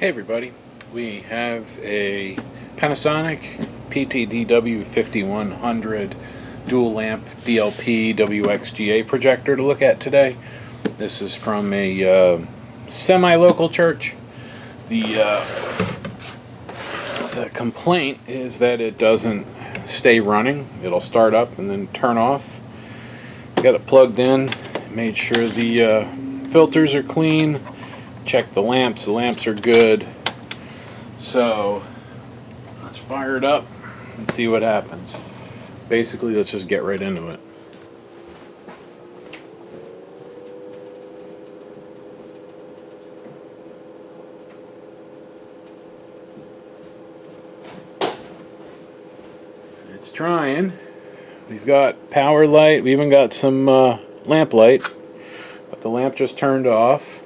Hey everybody, we have a Panasonic PT-DW5100 dual lamp DLP WXGA projector to look at today. This is from a semi-local church. The complaint is that it doesn't stay running. It'll start up and then turn off. Got it plugged in, made sure the filters are clean. Check the lamps are good. So let's fire it up and see what happens. Basically, let's just get right into it. It's trying. We've got power light, we even got some lamp light, but the lamp just turned off.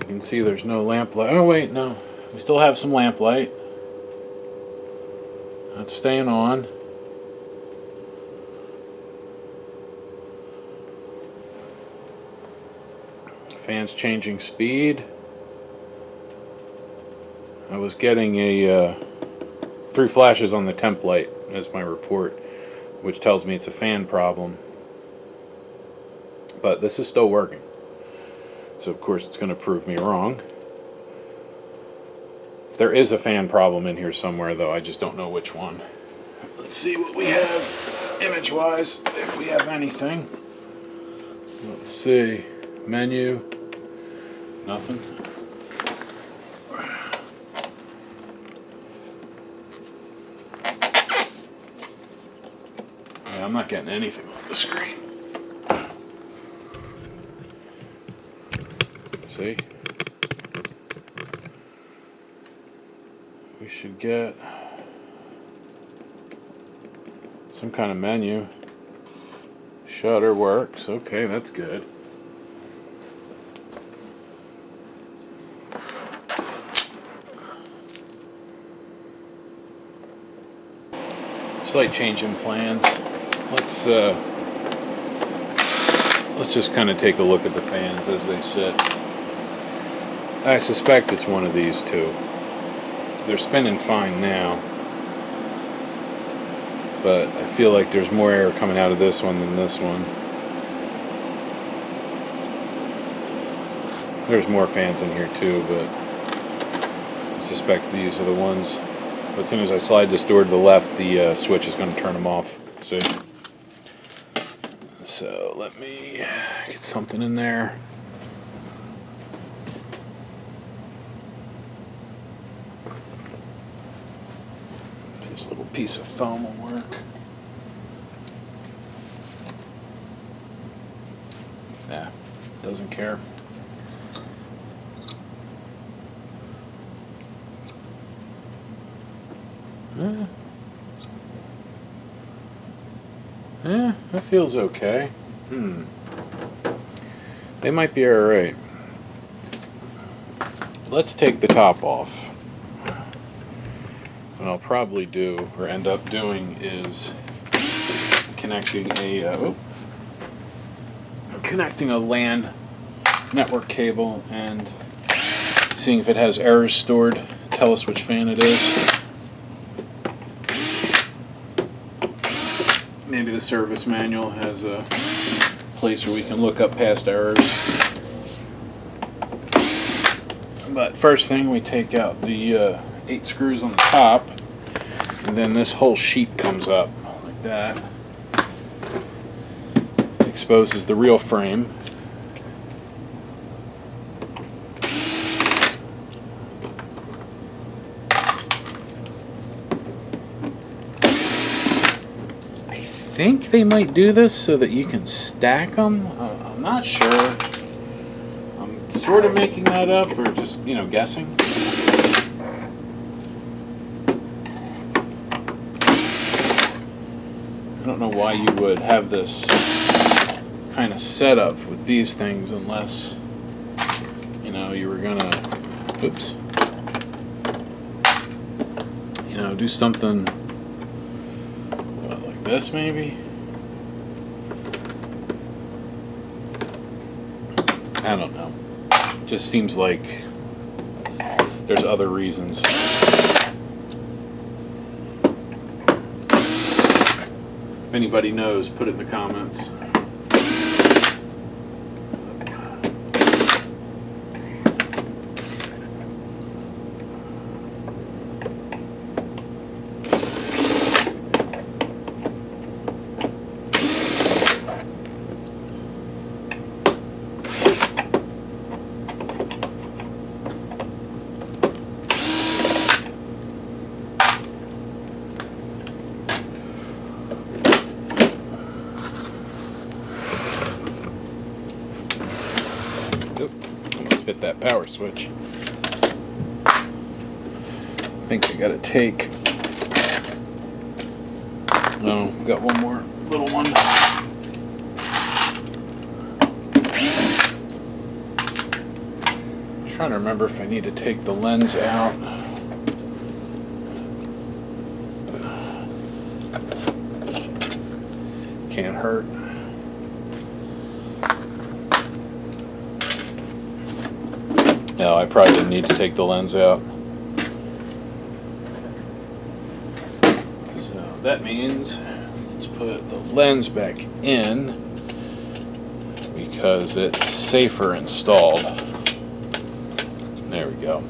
You can see there's no lamp light. Oh wait, no. We still have some lamp light. That's staying on. Fan's changing speed. I was getting a 3 flashes on the temp light as my report, which tells me it's a fan problem. But this is still working. So of course it's going to prove me wrong. There is a fan problem in here somewhere though, I just don't know which one. Let's see what we have image-wise, if we have anything. Let's see. Menu. Nothing. Yeah, I'm not getting anything off the screen. See? We should get some kind of menu. Shutter works. Okay, that's good. Slight change in plans. Let's just kind of take a look at the fans as they sit. I suspect it's one of these two. They're spinning fine now, but I feel like there's more air coming out of this one than this one. There's more fans in here too, but I suspect these are the ones. But as soon as I slide this door to the left, the switch is going to turn them off. See? So let me get something in there. This little piece of foam will work. Yeah, doesn't care. Yeah, that feels okay. They might be alright. Let's take the top off. What I'll probably do, or end up doing, is connecting a LAN network cable and seeing if it has errors stored. Tell us which fan it is. Maybe the service manual has a place where we can look up past errors. But first thing, we take out the 8 screws on the top, and then this whole sheet comes up like that. Exposes the real frame. I think they might do this so that you can stack them. I'm not sure. I'm sort of making that up, or just, guessing. I don't know why you would have this kind of setup with these things unless, you were gonna, do something like this maybe. I don't know. Just seems like there's other reasons. If anybody knows, put it in the comments. Hit that power switch. I think I gotta take. No, got one more little one. I'm trying to remember if I need to take the lens out. Can't hurt. No, I probably didn't need to take the lens out. So that means let's put the lens back in because it's safer installed. There we go.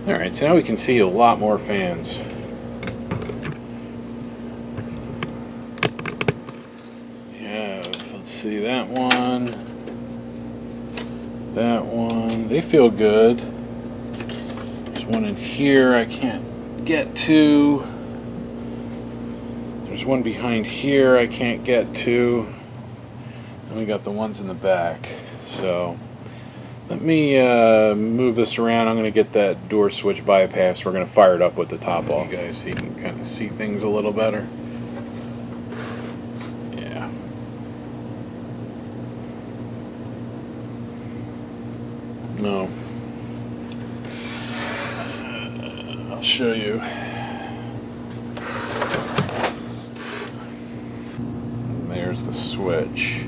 Alright, so now we can see a lot more fans. Yeah, let's see that one. That one, they feel good. There's one in here I can't get to. There's one behind here I can't get to. And we got the ones in the back. So let me move this around. I'm going to get that door switch bypass. We're going to fire it up with the top off, you guys, so you can kind of see things a little better. Yeah. No. I'll show you. And there's the switch.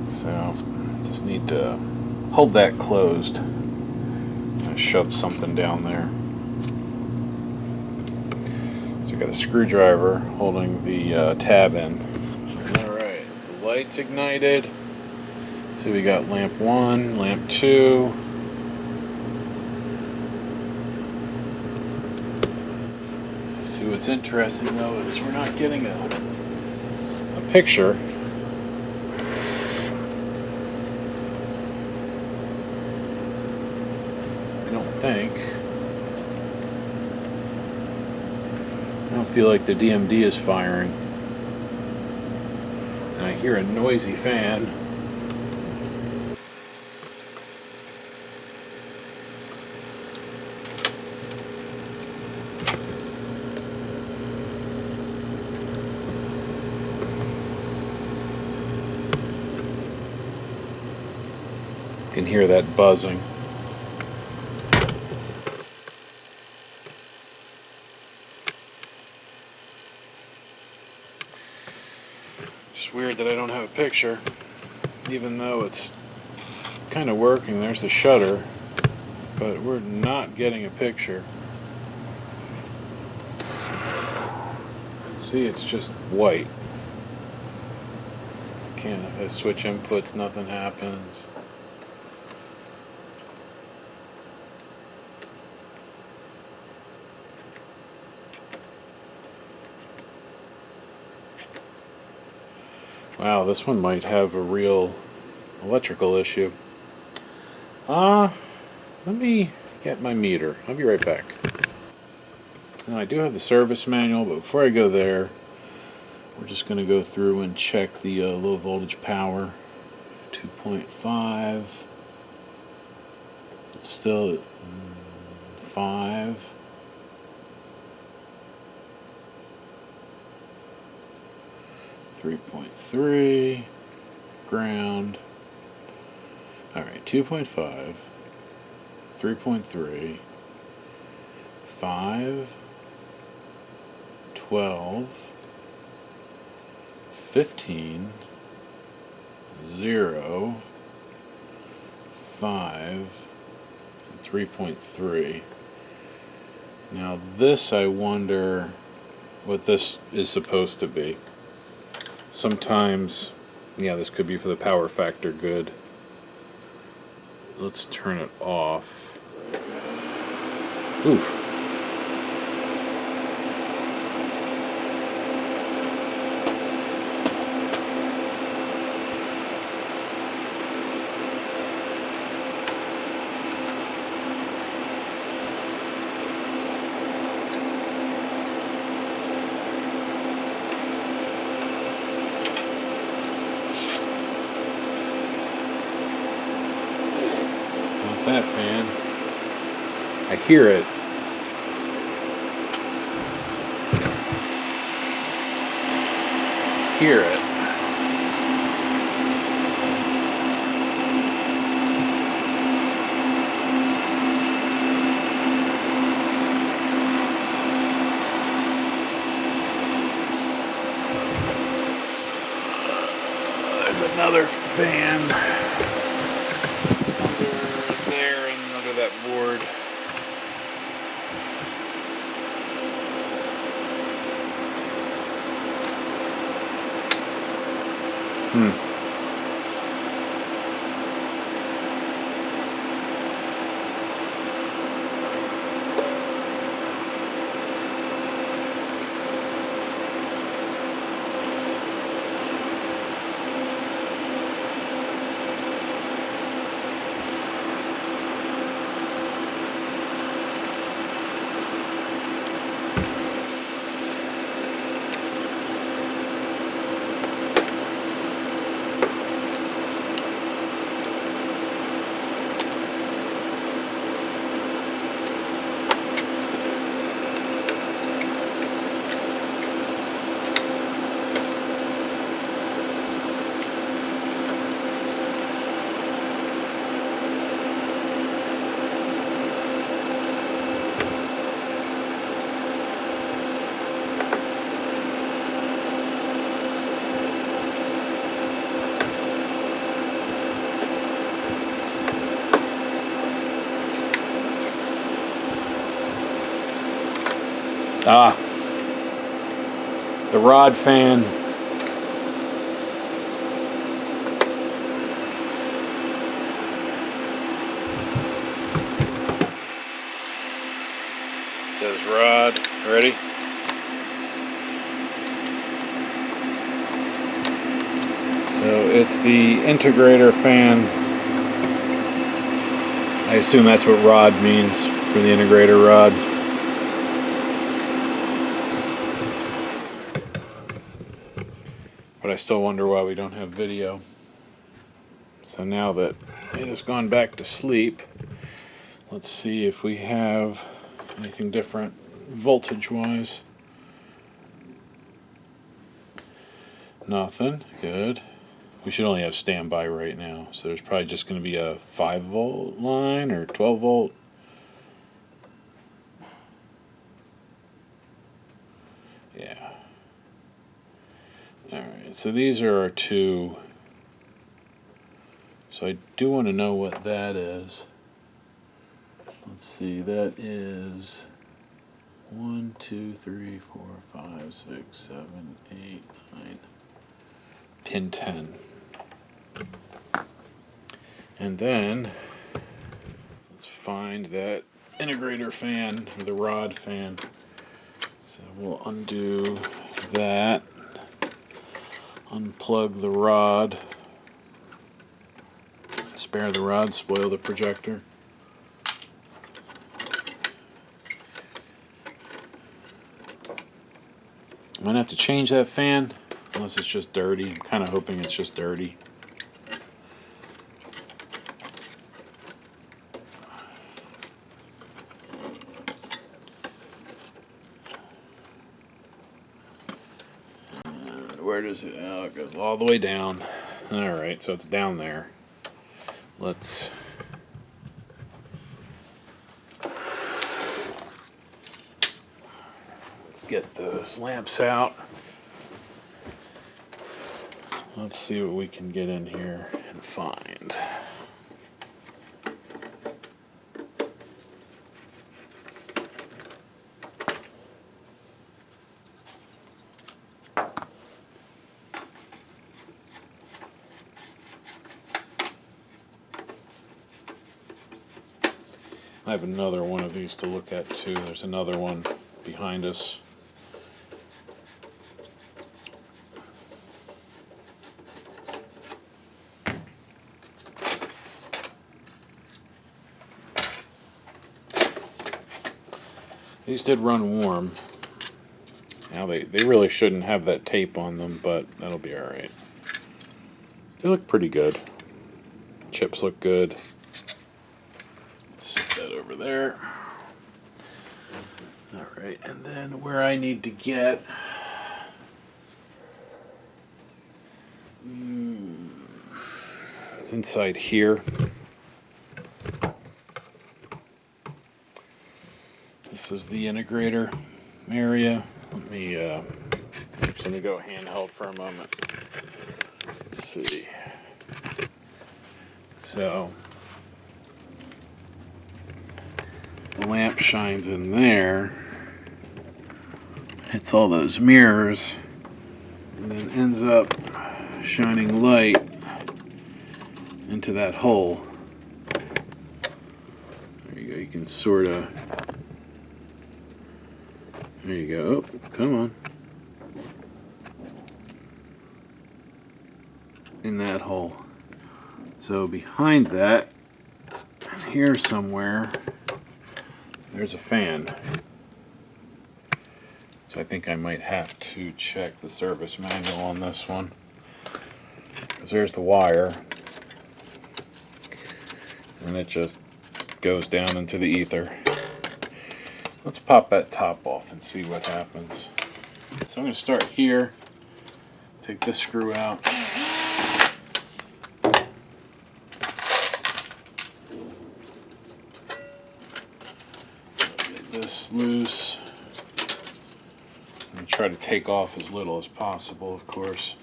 So, just need to hold that closed. I shoved something down there. So I got a screwdriver holding the tab in. Alright, the light's ignited. So we got lamp 1, lamp 2. See, what's interesting though is we're not getting a picture. I don't think. I don't feel like the DMD is firing. And I hear a noisy fan. Can hear that buzzing. Just weird that I don't have a picture, even though it's kind of working. There's the shutter, but we're not getting a picture. See, it's just white. Can't, if I switch inputs, nothing happens. Wow, this one might have a real electrical issue. Let me get my meter. I'll be right back. Now, I do have the service manual, but before I go there, we're just going to go through and check the low voltage power. 2.5. It's still at 5. 3.3, ground. Alright, 2.5, 3.3, 5, 12, 15, 0, 5, and 3.3. Now this, I wonder what this is supposed to be. Sometimes, yeah, this could be for the power factor good. Let's turn it off. Oof. That fan. I hear it. Hear it. There's another fan. That board. Ah, the rod fan. Says rod. Ready? So it's the Integrator fan. I assume that's what rod means for the Integrator rod. But I still wonder why we don't have video. So now that it has gone back to sleep, let's see if we have anything different voltage-wise. Nothing. Good. We should only have standby right now. So there's probably just going to be a 5-volt line or 12-volt. Yeah. Alright, so these are our two. So I do want to know what that is. Let's see, that is 1, 2, 3, 4, 5, 6, 7, 8, 9, pin 10. And then let's find that Integrator fan, or the rod fan. So we'll undo that, unplug the rod, spare the rod, spoil the projector. I'm gonna have to change that fan unless it's just dirty. I'm kind of hoping it's just dirty. Where does it? Oh, it goes all the way down. All right, so it's down there. Let's get those lamps out. Let's see what we can get in here and find. I have another one of these to look at too. There's another one behind us. These did run warm. Now they really shouldn't have that tape on them, but that'll be alright. They look pretty good. Chips look good. Let's set that over there. Alright, and then where I need to get... it's inside here. This is the integrator area. Let me go handheld for a moment. Let's see. So the lamp shines in there, hits all those mirrors, and then ends up shining light into that hole. There you go. You can sort of... there you go. Oh, come on. In that hole. So behind that, here somewhere, there's a fan. So I think I might have to check the service manual on this one. Because there's the wire. And it just goes down into the ether. Let's pop that top off and see what happens. So I'm going to start here. Take this screw out. Get this loose. And try to take off as little as possible, of course.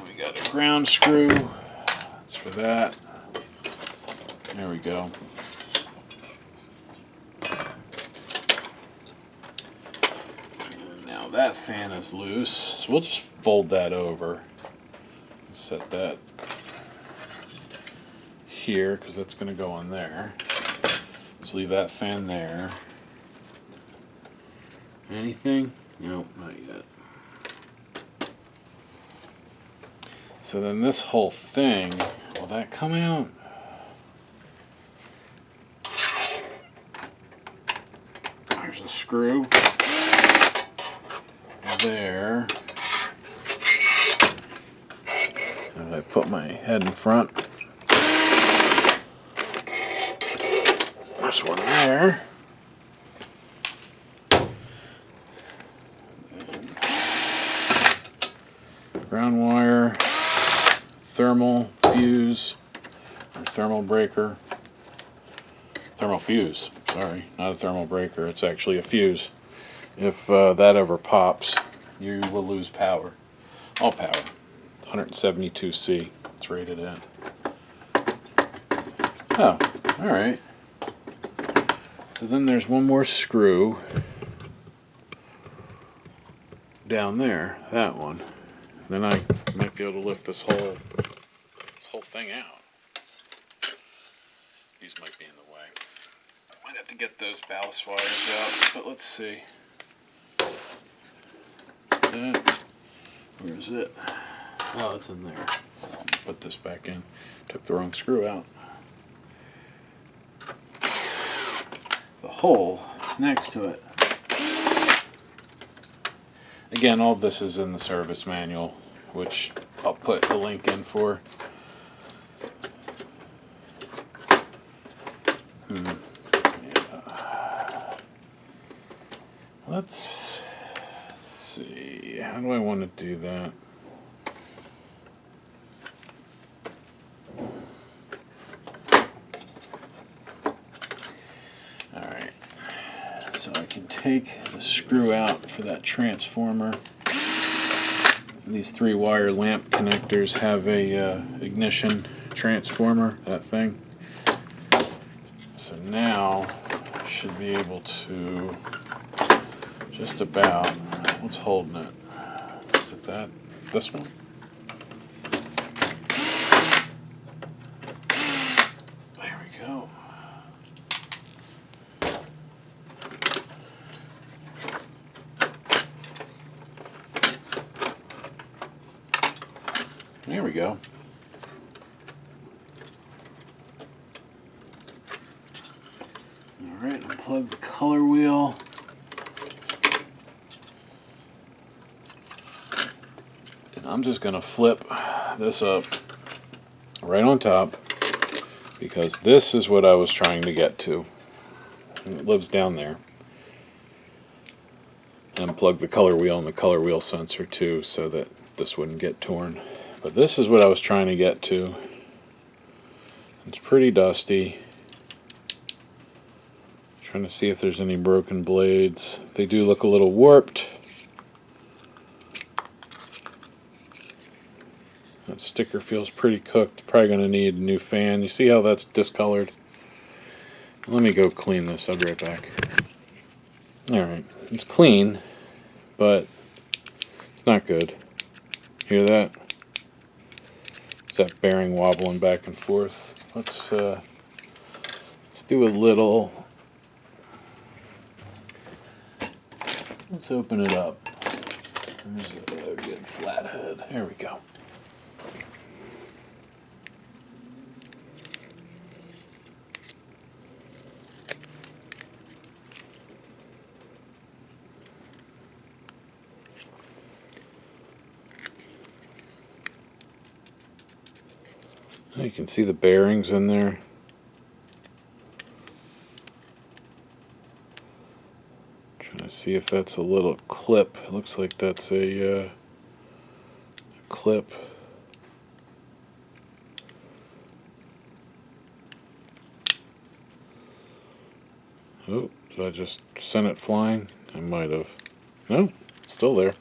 We got a ground screw. That's for that. There we go. That fan is loose, so we'll just fold that over. Set that here because that's going to go on there. Let's leave that fan there. Anything? Nope, not yet. So then this whole thing, will that come out? There's a screw. There. And I put my head in front. There's one there. Ground wire, thermal fuse, or thermal breaker. Thermal fuse, sorry, not a thermal breaker, it's actually a fuse. If that ever pops, you will lose power. All power. 172C. It's rated in. Oh, alright. So then there's one more screw down there. That one. Then I might be able to lift this whole thing out. These might be in the way. Might have to get those ballast wires out, but let's see. Where is it? Oh, it's in there. Put this back in. Took the wrong screw out. The hole next to it. Again, all this is in the service manual, which I'll put a link in for. Yeah. Let's see. How do I want to do that? Alright. So I can take the screw out for that transformer. These 3-wire lamp connectors have a ignition transformer, that thing. So now I should be able to just about, what's holding it? Is it that? This one? There we go. There we go. Alright, unplug the color wheel. And I'm just going to flip this up right on top because this is what I was trying to get to. And it lives down there. And unplug the color wheel and the color wheel sensor too so that this wouldn't get torn. But this is what I was trying to get to. It's pretty dusty. Trying to see if there's any broken blades. They do look a little warped. That sticker feels pretty cooked. Probably going to need a new fan. You see how that's discolored? Let me go clean this. I'll be right back. Alright, it's clean, but it's not good. Hear that? That bearing wobbling back and forth. Let's do a little. Let's open it up. There's a good flathead. There we go. You can see the bearings in there. Trying to see if that's a little clip. It looks like that's a clip. Oh, did I just send it flying? I might have. No, still there.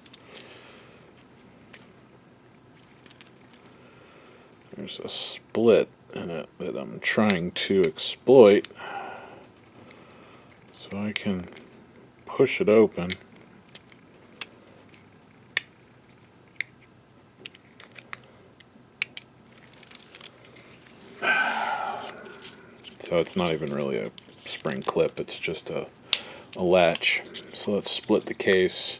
There's a split in it that I'm trying to exploit so I can push it open. So it's not even really a spring clip, it's just a latch. So let's split the case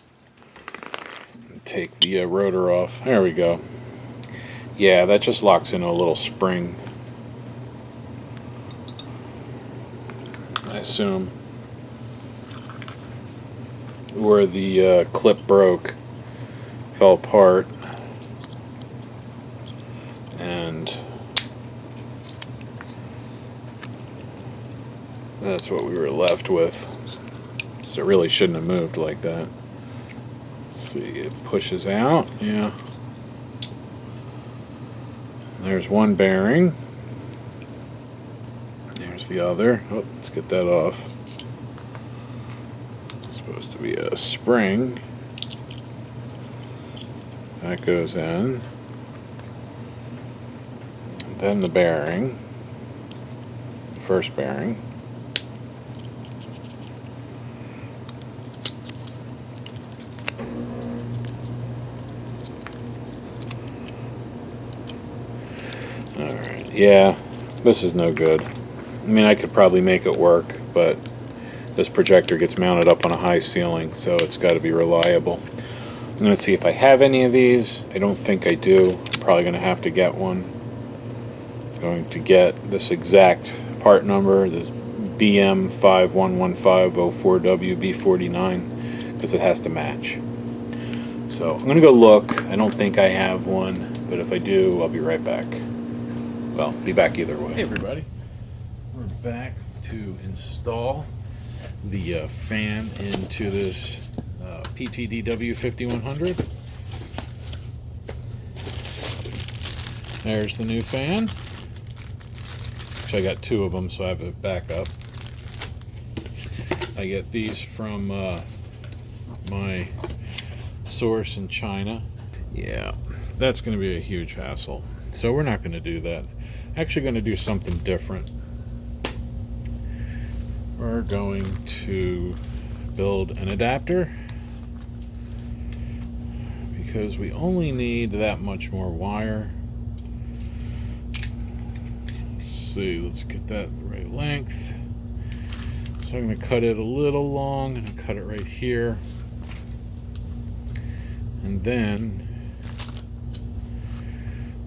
and take the rotor off. There we go. Yeah, that just locks into a little spring, I assume, where the clip broke, fell apart, and that's what we were left with. So it really shouldn't have moved like that. Let's see, it pushes out, yeah. There's one bearing. There's the other. Oh, let's get that off. It's supposed to be a spring. That goes in. And then the bearing. First bearing. Alright, yeah, this is no good. I mean, I could probably make it work, but this projector gets mounted up on a high ceiling, so it's got to be reliable. I'm going to see if I have any of these. I don't think I do. I'm probably going to have to get one. I'm going to get this exact part number, this BM511504WB49, because it has to match. So I'm going to go look. I don't think I have one, but if I do, I'll be right back. Well, be back either way. Hey everybody, we're back to install the fan into this PT-DW5100. There's the new fan. Actually, I got two of them, so I have a backup. I get these from my source in China. Yeah, that's going to be a huge hassle. So we're not going to do that. Actually going to do something different. We're going to build an adapter because we only need that much more wire. Let's see, let's get that the right length. So I'm going to cut it a little long and cut it right here. And then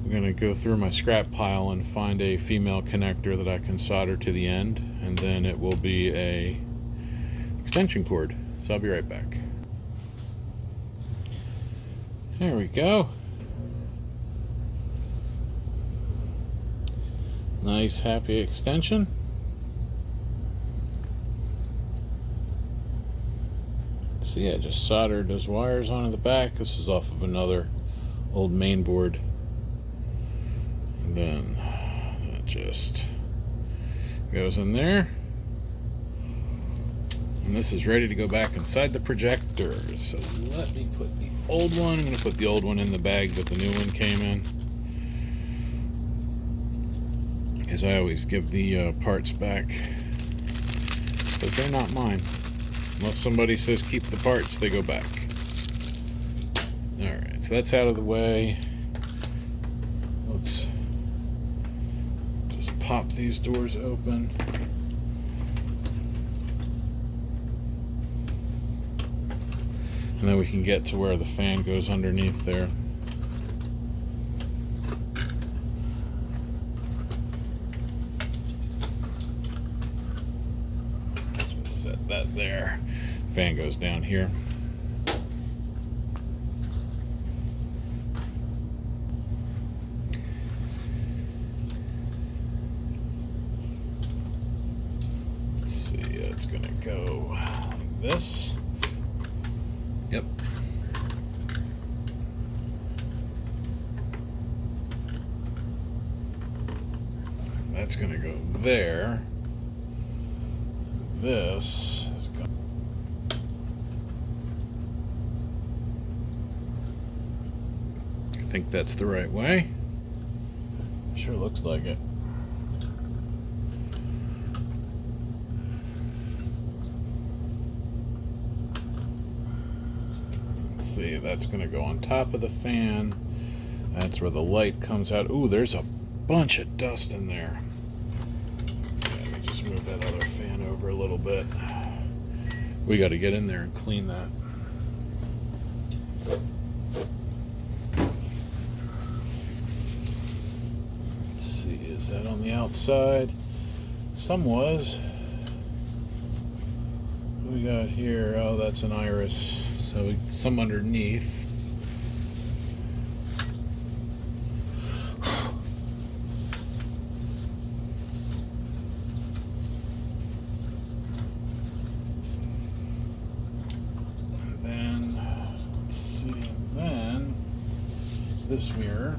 I'm going to go through my scrap pile and find a female connector that I can solder to the end, and then it will be a extension cord. So I'll be right back. There we go. Nice happy extension. See, I just soldered those wires onto the back. This is off of another old main board. And then that just goes in there. And this is ready to go back inside the projector. So let me put the old one. I'm going to put the old one in the bag that the new one came in, because I always give the parts back, but they're not mine. Unless somebody says keep the parts, they go back. Alright, so that's out of the way. Let's just pop these doors open. And then we can get to where the fan goes underneath there. Let's just set that there. Fan goes down here. Let's see, it's gonna go like this. Yep. That's gonna go there. This is going. I think that's the right way. Sure looks like it. Let's see, that's going to go on top of the fan. That's where the light comes out. Ooh, there's a bunch of dust in there. Let me just move that other fan over a little bit. We got to get in there and clean that. Let's see, is that on the outside? Some was. What we got here? Oh, that's an iris. So some underneath. This mirror.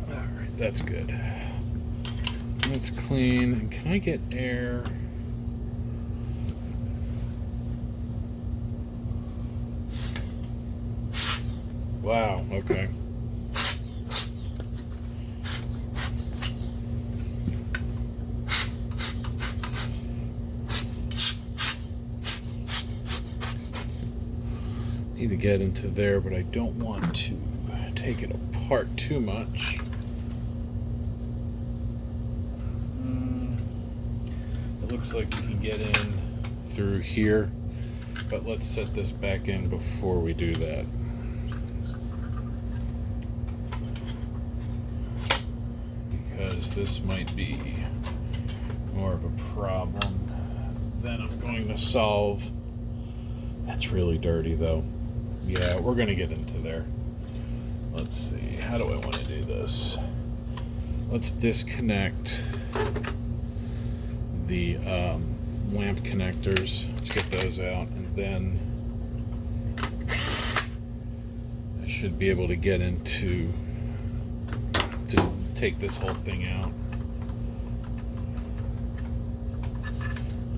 All right, that's good. That's clean. And can I get air? Wow, okay. Need to get into there, but I don't want to take it apart too much. It looks like you can get in through here, but let's set this back in before we do that. Because this might be more of a problem than I'm going to solve. That's really dirty though. Yeah, we're gonna get into there. Let's see, how do I want to do this? Let's disconnect the lamp connectors. Let's get those out, and then I should be able to get into just take this whole thing out.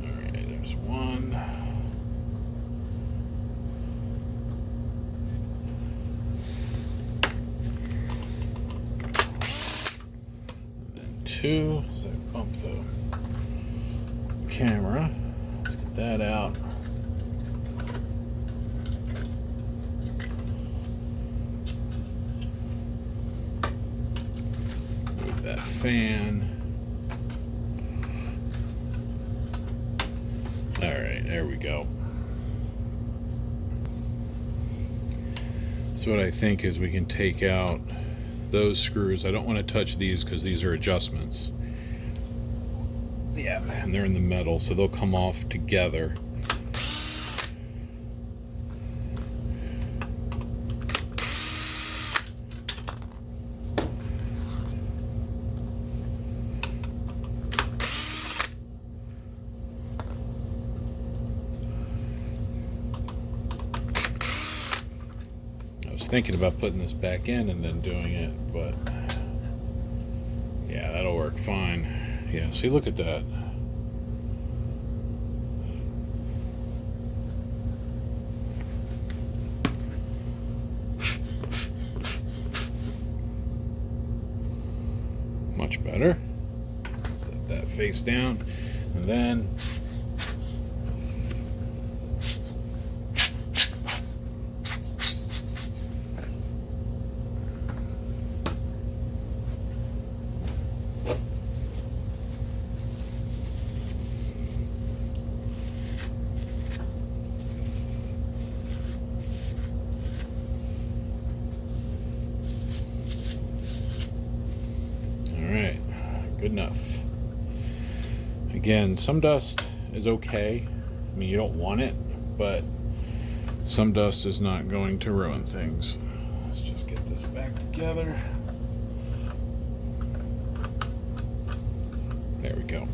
All right, there's one. And then two. So I bump the camera. Let's get that out. Move that fan. All right, there we go. So what I think is we can take out those screws. I don't want to touch these because these are adjustments. Yeah, and they're in the metal, so they'll come off together. I was thinking about putting this back in and then doing it, but yeah, that'll work fine. Yeah, see, look at that. Much better. Set that face down, and then good enough. Again, some dust is okay. I mean, you don't want it, but some dust is not going to ruin things. Let's just get this back together. There we go.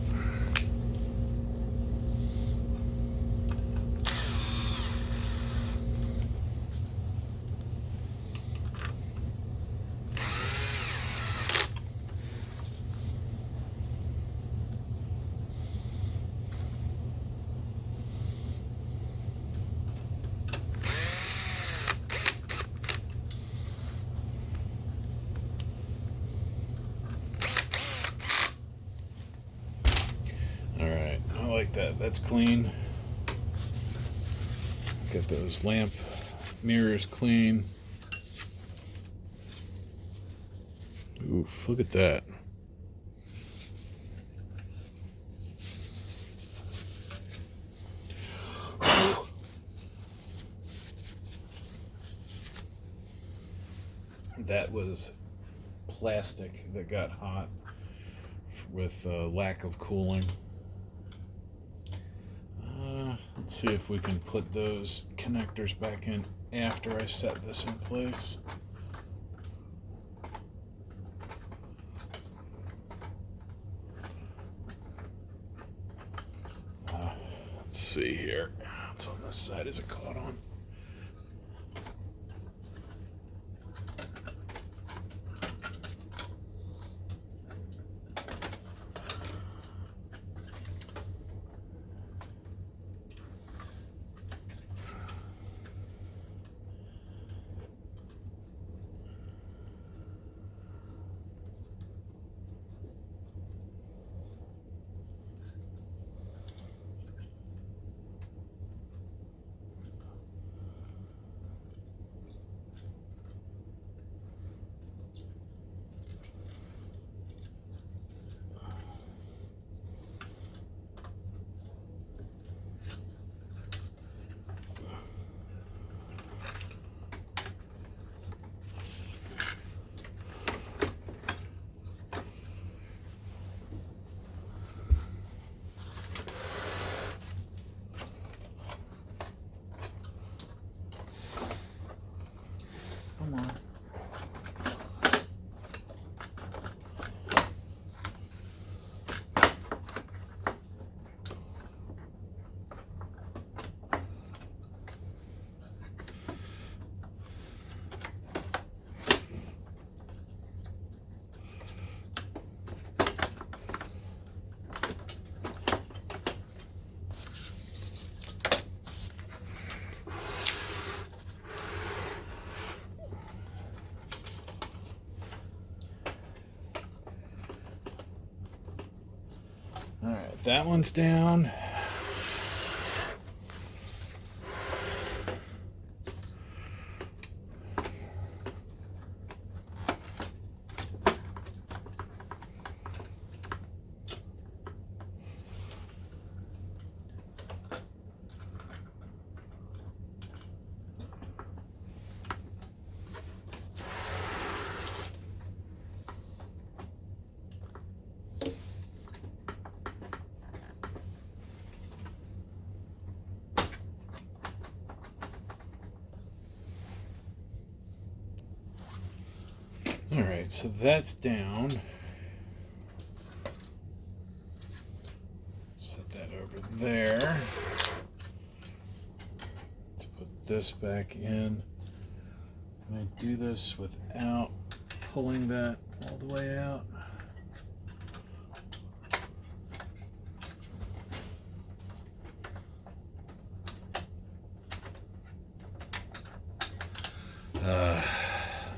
Like that. That's clean. Get those lamp mirrors clean. Oof, look at that. That was plastic that got hot with lack of cooling. Let's see if we can put those connectors back in after I set this in place. Let's see here. What's on this side? Is it caught on? All right, that one's down. All right, so that's down. Set that over there. Let's put this back in. Can I do this without pulling that all the way out?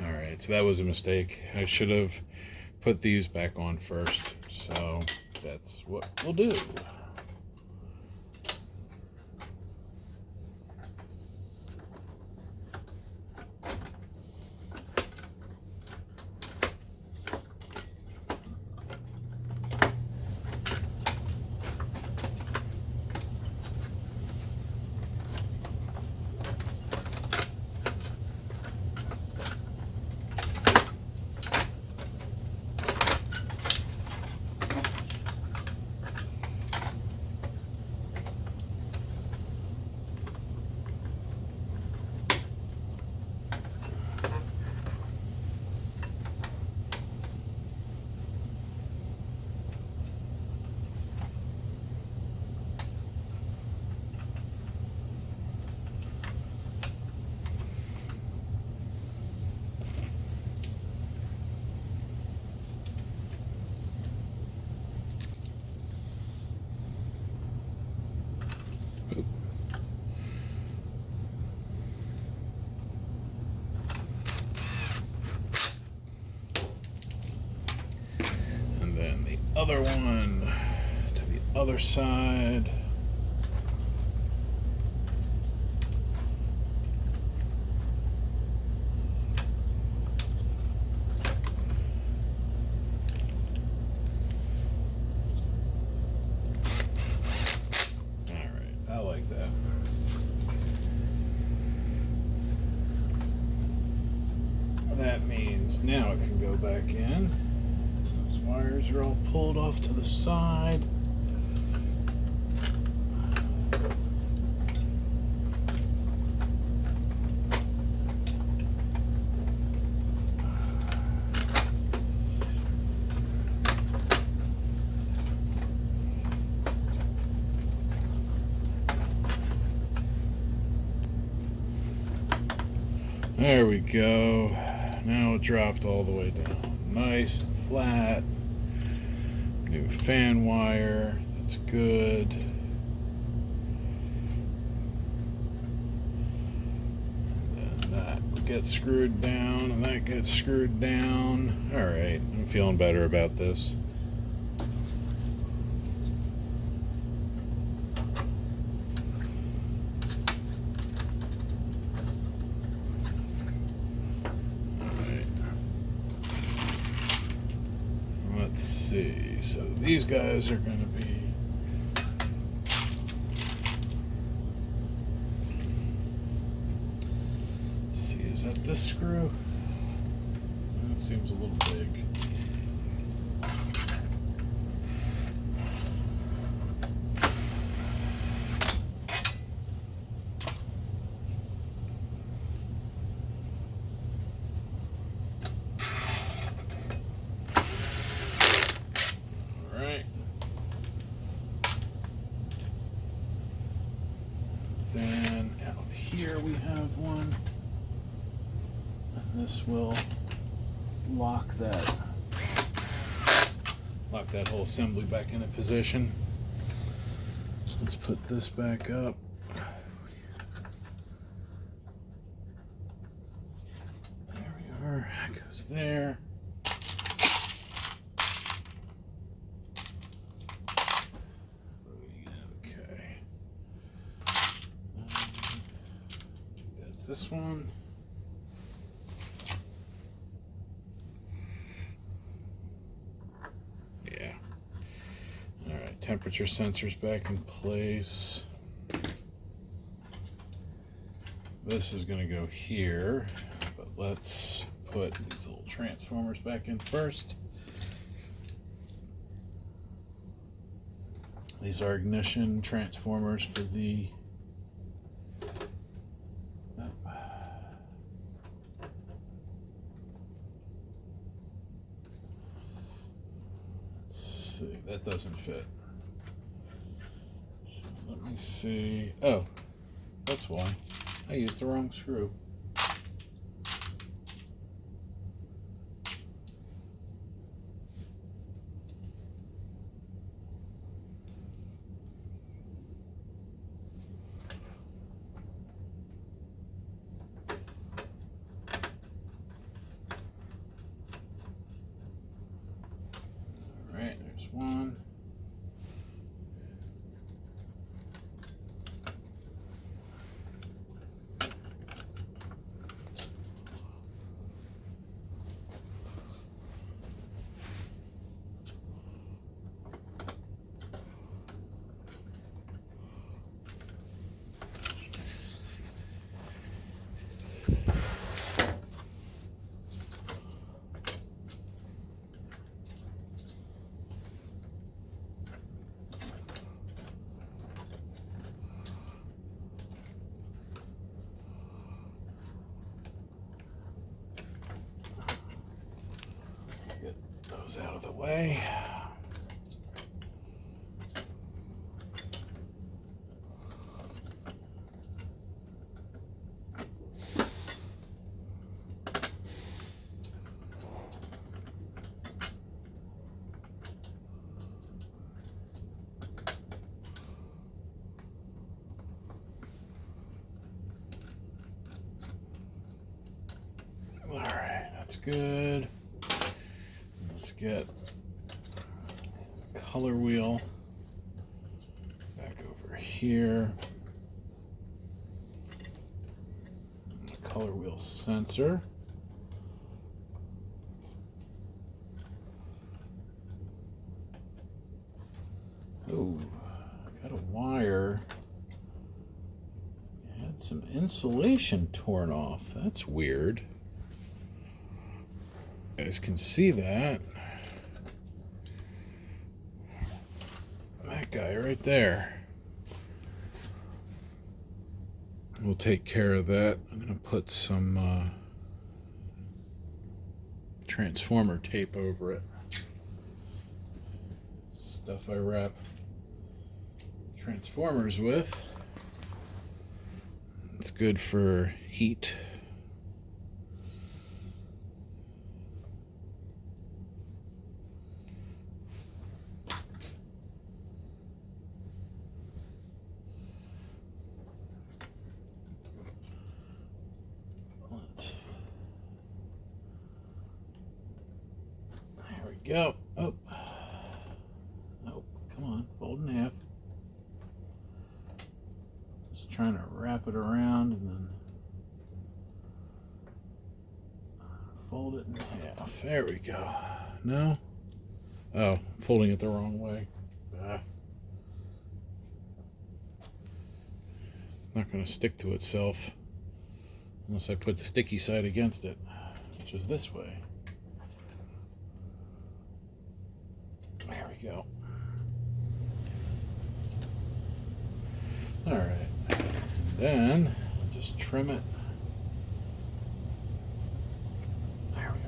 Alright, so that was a mistake. I should have put these back on first. So that's what we'll do. And then the other one to the other side. That means now it can go back in. Those wires are all pulled off to the side. There we go. Now it dropped all the way down. Nice and flat. New fan wire. That's good. And then that gets screwed down, and that gets screwed down. All right, I'm feeling better about this. Let's see, so these guys are going to be is that this screw? That seems a little big. Then out here we have one, and this will lock that whole assembly back into position. Let's put this back up. There we are. That goes there. It's this one. Yeah. All right, temperature sensors back in place. This is going to go here, but let's put these little transformers back in first. These are ignition transformers for the let's see, that doesn't fit. So let me see. Oh, that's why. I used the wrong screw. All right, there's one. Get those out of the way. All right, that's good. Let's get color wheel back over here. And the color wheel sensor. Oh, got a wire. Had some insulation torn off. That's weird. You guys can see that. That guy right there. We'll take care of that. I'm going to put some transformer tape over it. Stuff I wrap transformers with. It's good for heat. There we go. Oh. Nope. Come on. Fold in half. Just trying to wrap it around and then fold it in half. There we go. No? Oh, folding it the wrong way. It's not going to stick to itself unless I put the sticky side against it, which is this way. There we go. All right. Then just trim it. There we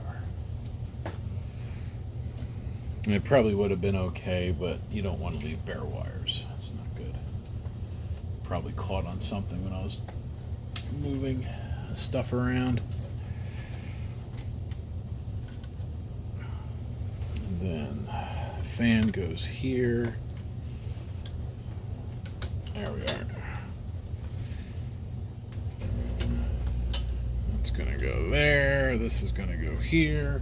are. It probably would have been okay, but you don't want to leave bare wires. That's not good. Probably caught on something when I was moving stuff around. And then fan goes here. There we are. It's gonna go there. This is gonna go here.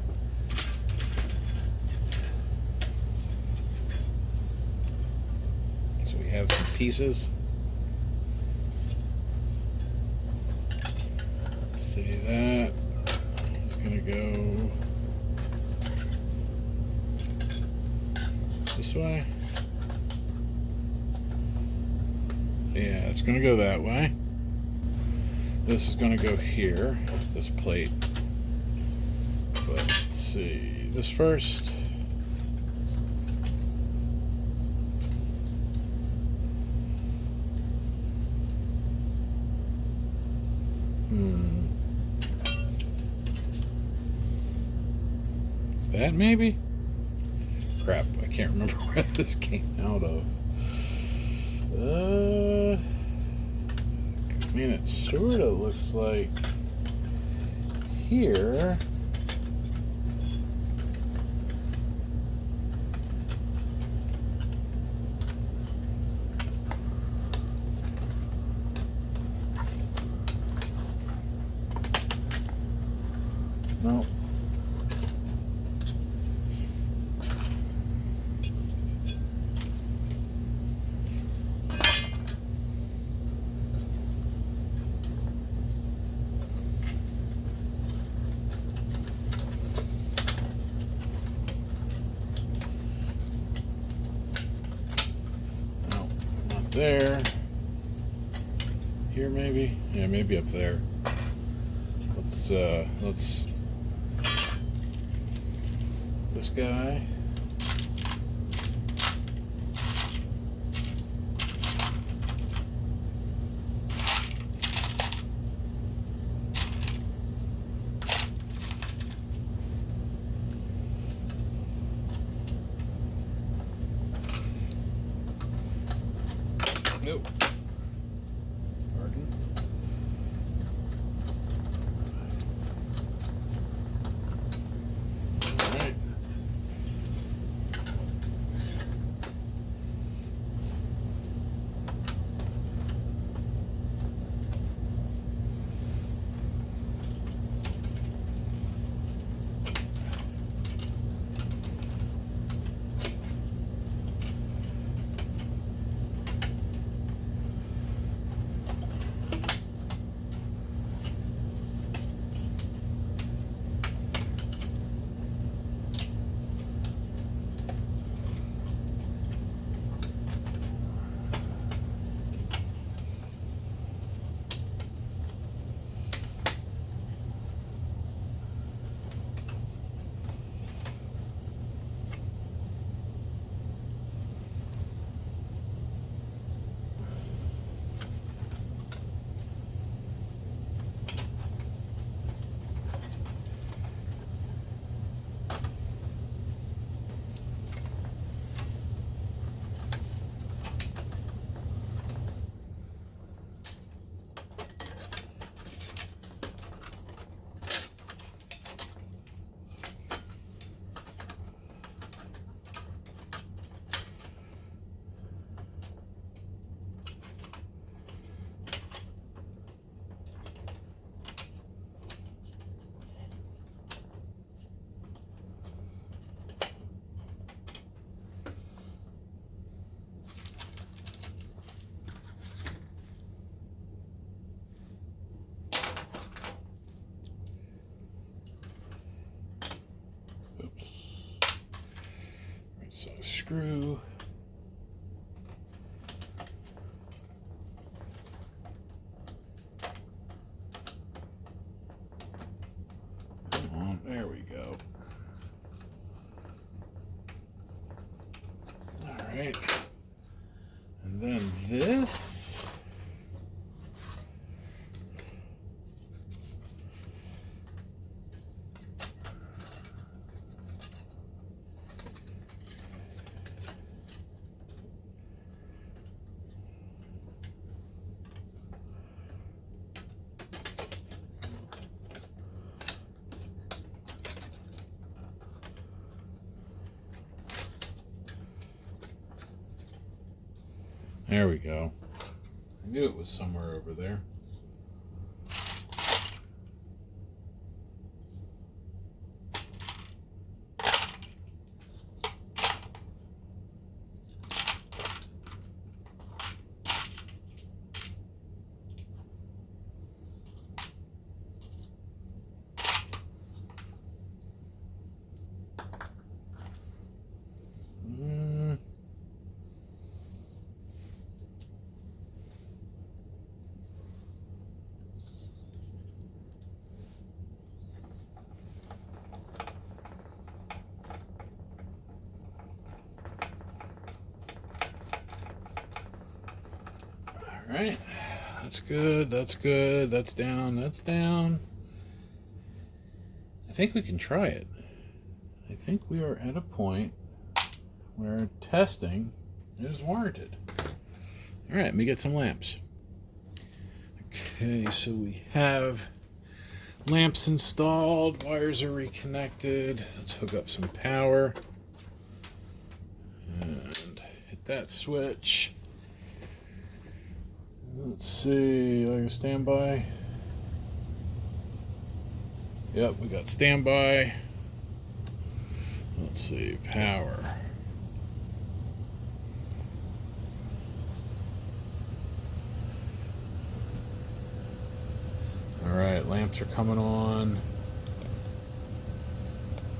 So we have some pieces. see that. It's gonna go this way. Yeah, it's gonna go that way. This is gonna go here, this plate. But let's see, this first. Is that maybe? Crap, I can't remember where this came out of. I mean, it sort of looks like here. No. There, here maybe, yeah, maybe up there. Let's this guy. Nope. Pardon. All right. So a screw. Come on, there we go. All right. And then this. There we go. I knew it was somewhere over there. Alright, that's good, that's good, that's down, that's down. I think we can try it. I think we are at a point where testing is warranted. Alright, let me get some lamps. Okay, so we have lamps installed, wires are reconnected. Let's hook up some power. And hit that switch. Let's see, like a standby. Yep, we got standby. Let's see, power. Alright, lamps are coming on.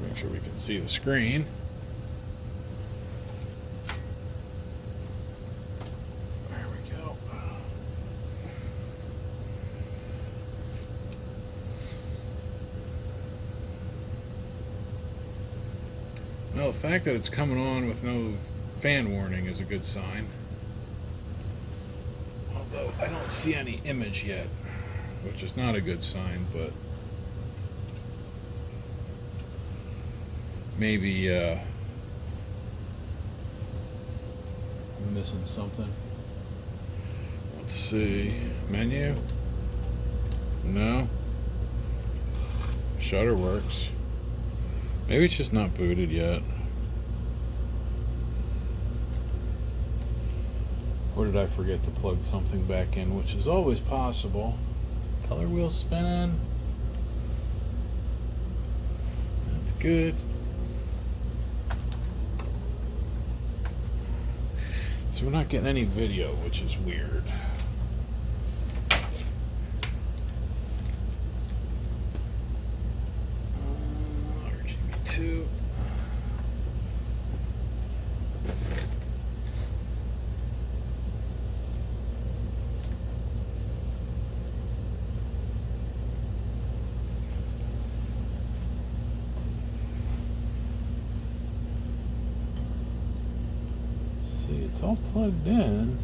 Make sure we can see the screen. There we go. Well, the fact that it's coming on with no fan warning is a good sign. Although I don't see any image yet, which is not a good sign, but maybe I'm missing something. Let's see. Menu? No. Shutter works. Maybe it's just not booted yet. Or did I forget to plug something back in, which is always possible. Color wheel spinning. That's good. So we're not getting any video, which is weird. RGB2. It's all plugged in.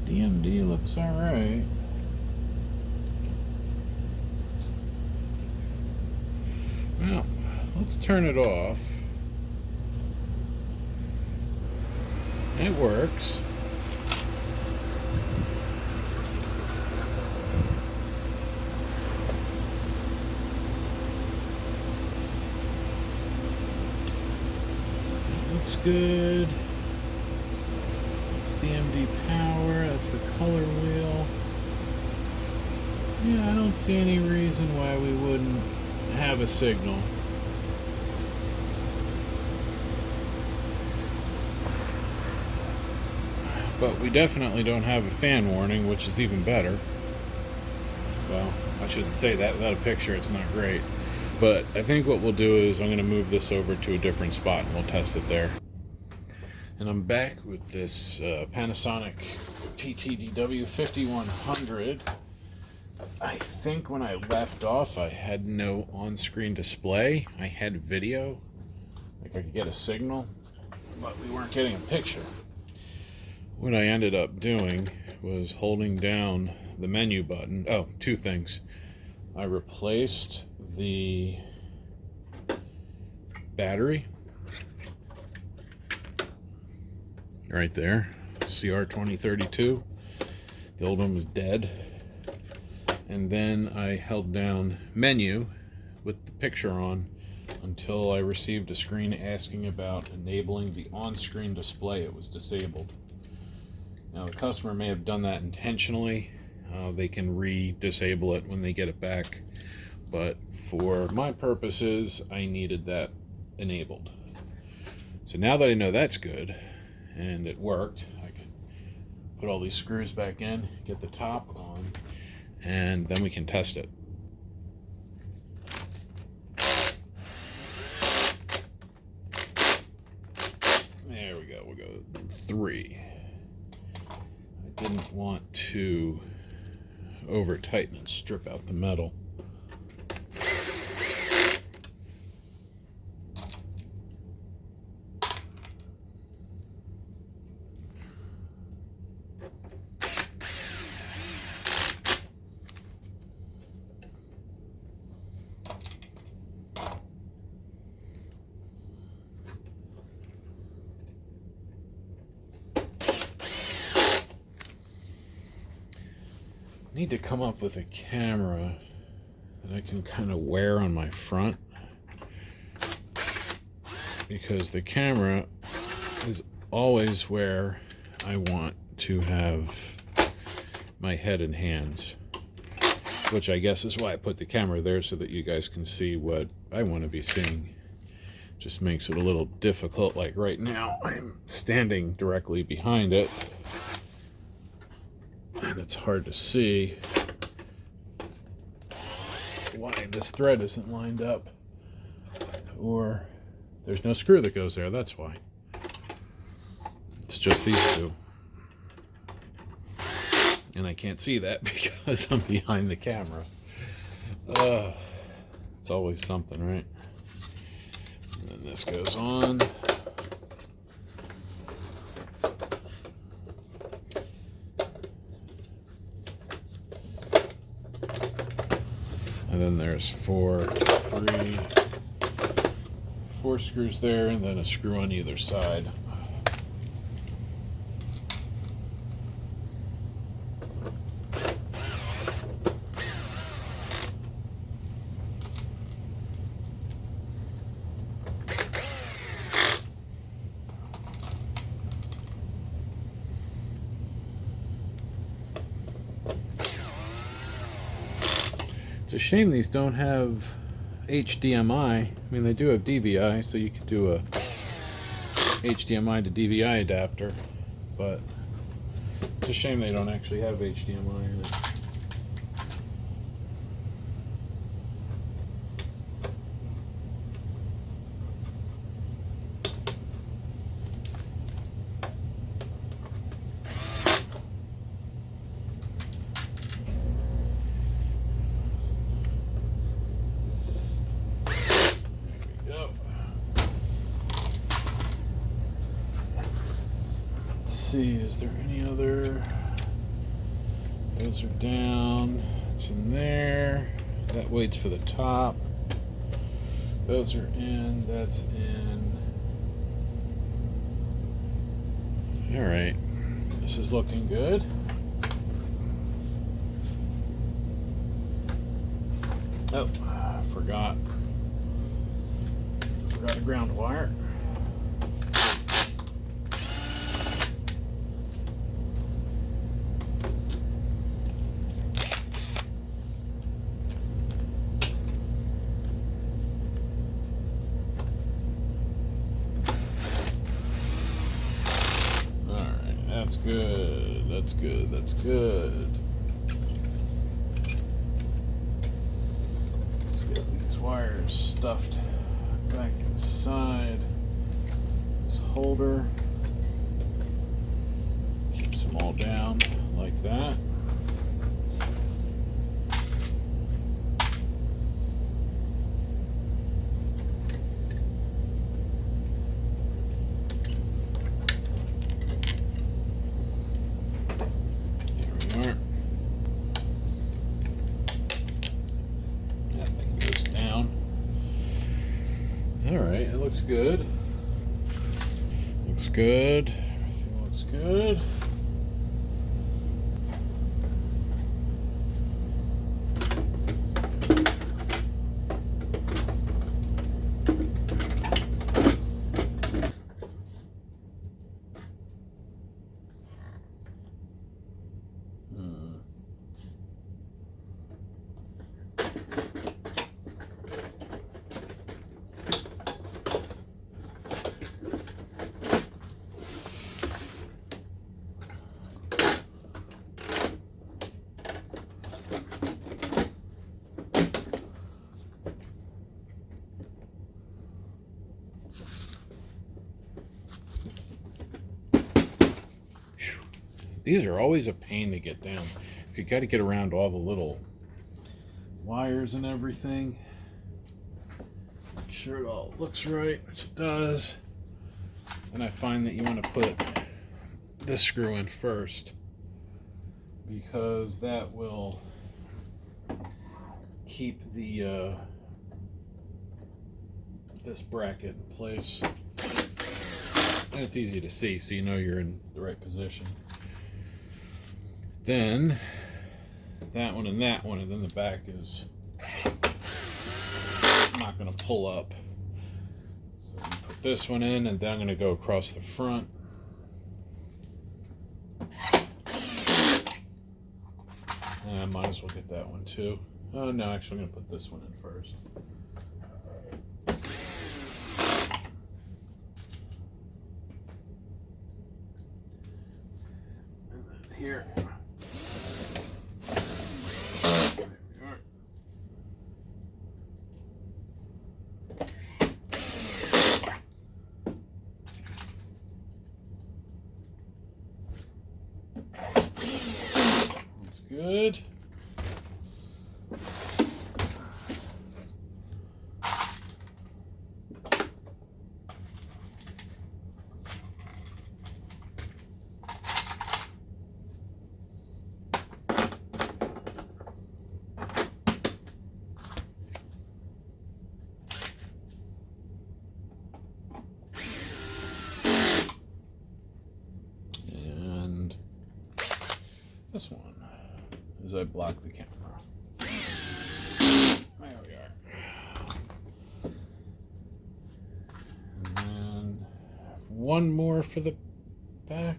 DMD looks alright. Well, let's turn it off. It works. Looks good. It's DMD power. That's the color wheel. Yeah, I don't see any reason why we wouldn't have a signal. But we definitely don't have a fan warning, which is even better. Well, I shouldn't say that. Without a picture, it's not great. But I think what we'll do is I'm going to move this over to a different spot and we'll test it there. And I'm back with this Panasonic PT-DW5100. I think when I left off, I had no on-screen display. I had video, like I could get a signal, but we weren't getting a picture. What I ended up doing was holding down the menu button. Oh, two things. I replaced the battery right there, CR2032. The old one was dead. And then I held down menu with the picture on until I received a screen asking about enabling the on-screen display. It was disabled. Now the customer may have done that intentionally. They can re-disable it when they get it back. But for my purposes, I needed that enabled. So now that I know that's good, and it worked, I can put all these screws back in, get the top on, and then we can test it. There we go, we'll go 3. I didn't want to over tighten and strip out the metal. need to come up with a camera that I can kind of wear on my front, because the camera is always where I want to have my head and hands, which I guess is why I put the camera there, so that you guys can see what I want to be seeing. Just makes it a little difficult. Like right now, I'm standing directly behind it, and it's hard to see why this thread isn't lined up, or there's no screw that goes there. That's why. It's just these two, and I can't see that because I'm behind the camera. It's always something, right? And then this goes on. And then there's four screws there, and then a screw on either side. It's a shame these don't have HDMI. I mean, they do have DVI, so you could do a HDMI to DVI adapter, but it's a shame they don't actually have HDMI in it. See, is there any other? Those are down. It's in there. That waits for the top. Those are in. That's in. All right. This is looking good. Oh, I forgot a ground wire. That's good. That's good. That's good. Let's get these wires stuffed back inside this holder. Keeps them all down like that. Alright, it looks good. Looks good. Everything looks good. These are always a pain to get down. You got to get around all the little wires and everything. Make sure it all looks right, which it does. And I find that you want to put this screw in first, because that will keep the this bracket in place. And it's easy to see, so you know you're in the right position. Then that one, and that one, and then the back is not going to pull up. So I'm gonna put this one in, and then I'm going to go across the front. And I might as well get that one too. Oh no, actually I'm going to put this one in first. And then here. Good. And this one. As I block the camera. There we are. And then one more for the back.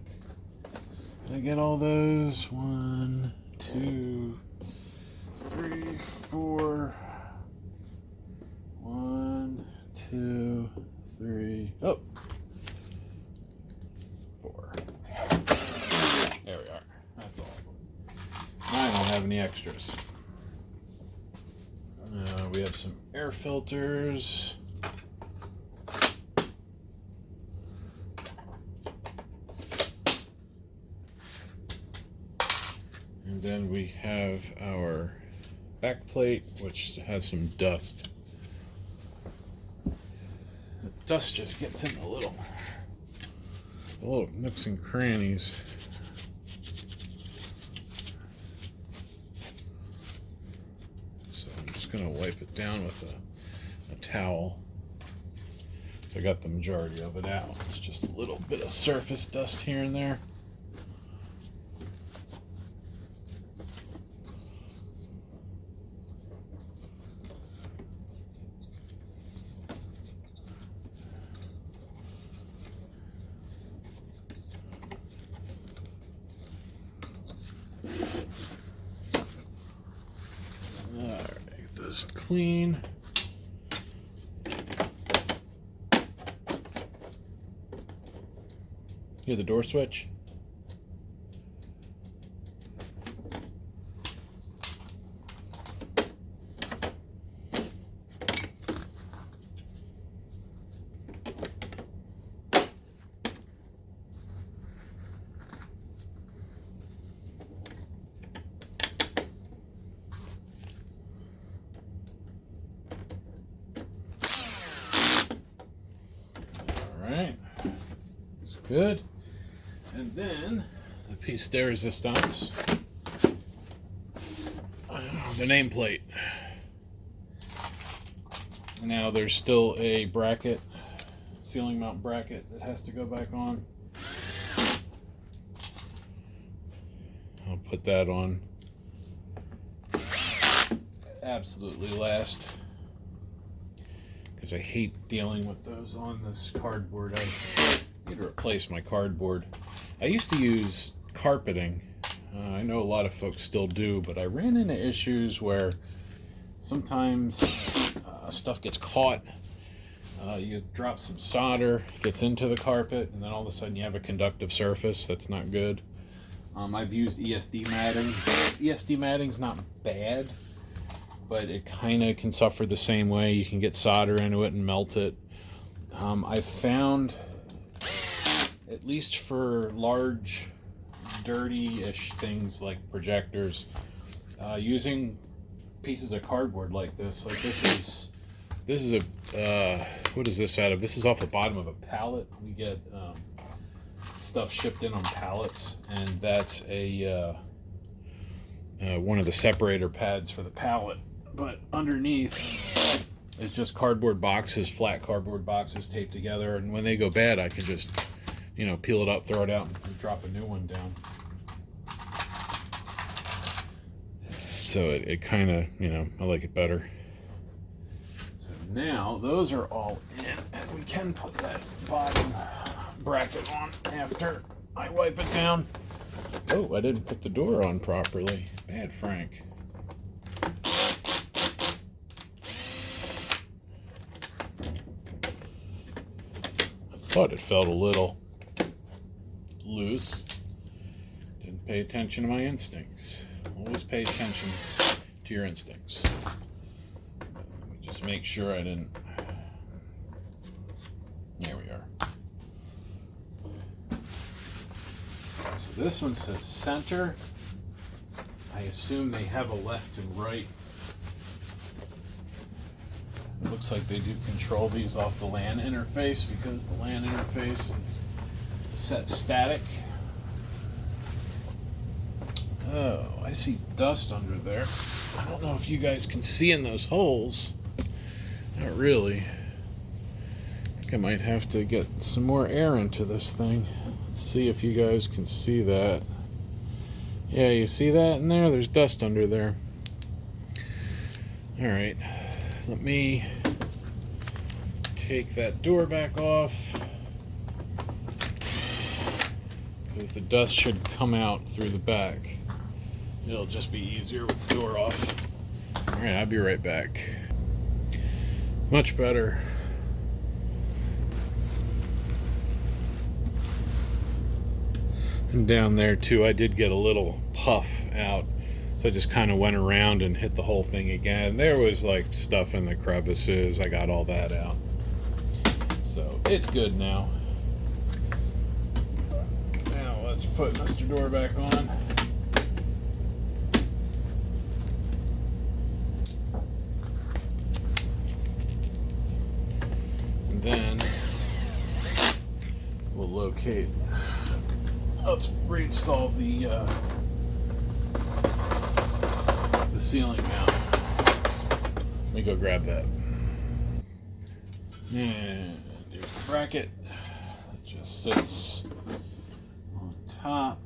Did I get all those? 1, 2, 3, 4. 1, 2, 3. Oh. 4. There we are. That's all of them. I don't have any extras. We have some air filters. And then we have our back plate, which has some dust. The dust just gets in the little nooks and crannies. Going to wipe it down with a towel. I got the majority of it out. It's just a little bit of surface dust here and there. Clean. Hear the door switch? Alright, it's good. And then the piece de resistance, the nameplate. Now there's still a bracket, ceiling mount bracket that has to go back on. I'll put that on absolutely last, because I hate dealing with those on this cardboard. I need to replace my cardboard. I used to use carpeting. I know a lot of folks still do, but I ran into issues where sometimes stuff gets caught. You drop some solder, gets into the carpet, and then all of a sudden you have a conductive surface. That's not good. I've used ESD matting. ESD matting's not bad, but it kind of can suffer the same way. You can get solder into it and melt it. I've found, at least for large, dirty-ish things like projectors, using pieces of cardboard like this. Like this is a what is this out of? This is off the bottom of a pallet. We get stuff shipped in on pallets, and that's a one of the separator pads for the pallet. But underneath is just cardboard boxes, flat cardboard boxes taped together, and when they go bad, I can just, you know, peel it up, throw it out, and drop a new one down. So it kind of, I like it better. So now those are all in, and we can put that bottom bracket on after I wipe it down. Oh, I didn't put the door on properly. Bad Frank. I thought it felt a little loose. Didn't pay attention to my instincts. Always pay attention to your instincts. Let me just make sure I didn't. There we are. So this one says center. I assume they have a left and right. It looks like they do control these off the LAN interface because the LAN interface is set static. Oh, I see dust under there. I don't know if you guys can see in those holes. Not really. I think I might have to get some more air into this thing. Let's see if you guys can see that. Yeah, you see that in there? There's dust under there. All right, let me take that door back off, because the dust should come out through the back. It'll just be easier with the door off. All right, I'll be right back. Much better. And down there too, I did get a little puff out, so I just kind of went around and hit the whole thing again. There was like stuff in the crevices. I got all that out, so it's good now. Now let's put Mr. Door back on. And then we'll locate. Let's reinstall the ceiling mount. Let me go grab that. And there's the bracket. It just sits on top.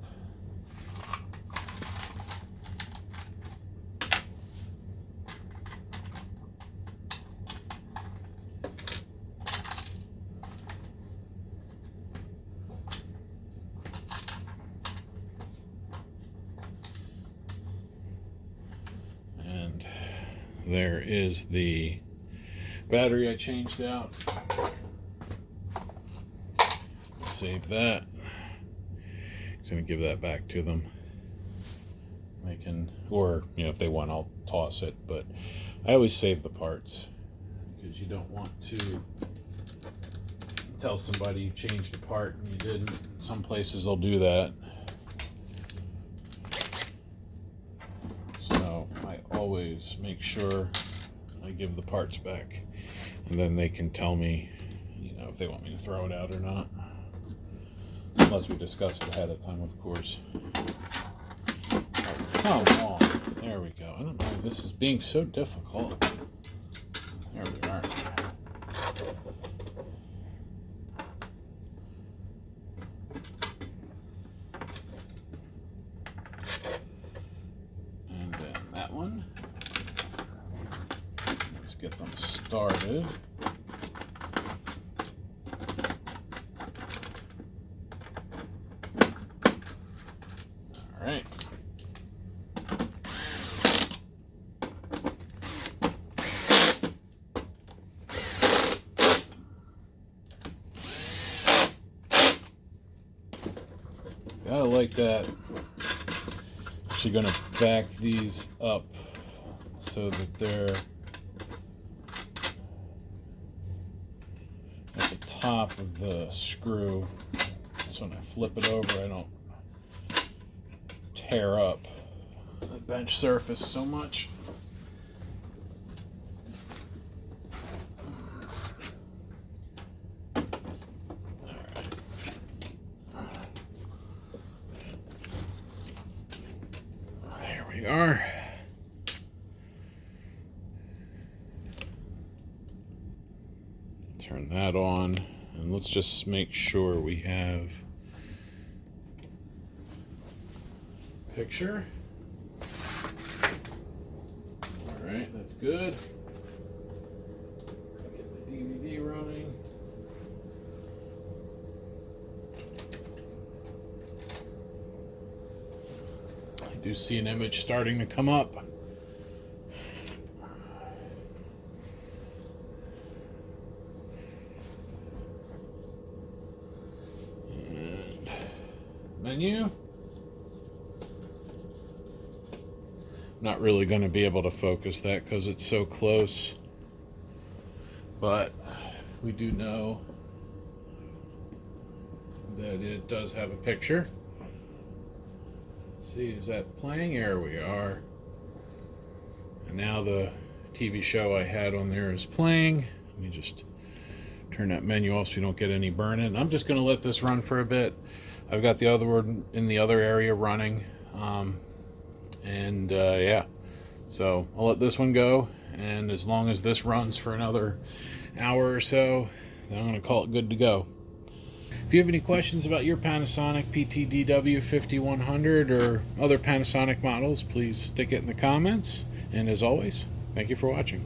There is the battery I changed out. Save that. I'm going to give that back to them. They can, or if they want, I'll toss it. But I always save the parts because you don't want to tell somebody you changed a part and you didn't. Some places they'll do that. I always make sure I give the parts back, and then they can tell me, if they want me to throw it out or not. Unless we discuss it ahead of time, of course. Oh, come on. There we go. I don't know why this is being so difficult. There we are. Let's get them started. All right. Gotta like that. Actually gonna back these up so that they're at the top of the screw. So when I flip it over, I don't tear up the bench surface so much. There we are. Turn that on, and let's just make sure we have picture. That's good. Get the DVD running. I do see an image starting to come up. And menu. Not really going to be able to focus that because it's so close, but we do know that it does have a picture. Let's see, is that playing? Here we are. And now the TV show I had on there is playing. Let me just turn that menu off so you don't get any burn-in. I'm just going to let this run for a bit. I've got the other one in the other area running. Yeah, so I'll let this one go, and as long as this runs for another hour or so, then I'm going to call it good to go. If you have any questions about your Panasonic PT-DW5100 or other Panasonic models, please stick it in the comments, and as always, thank you for watching.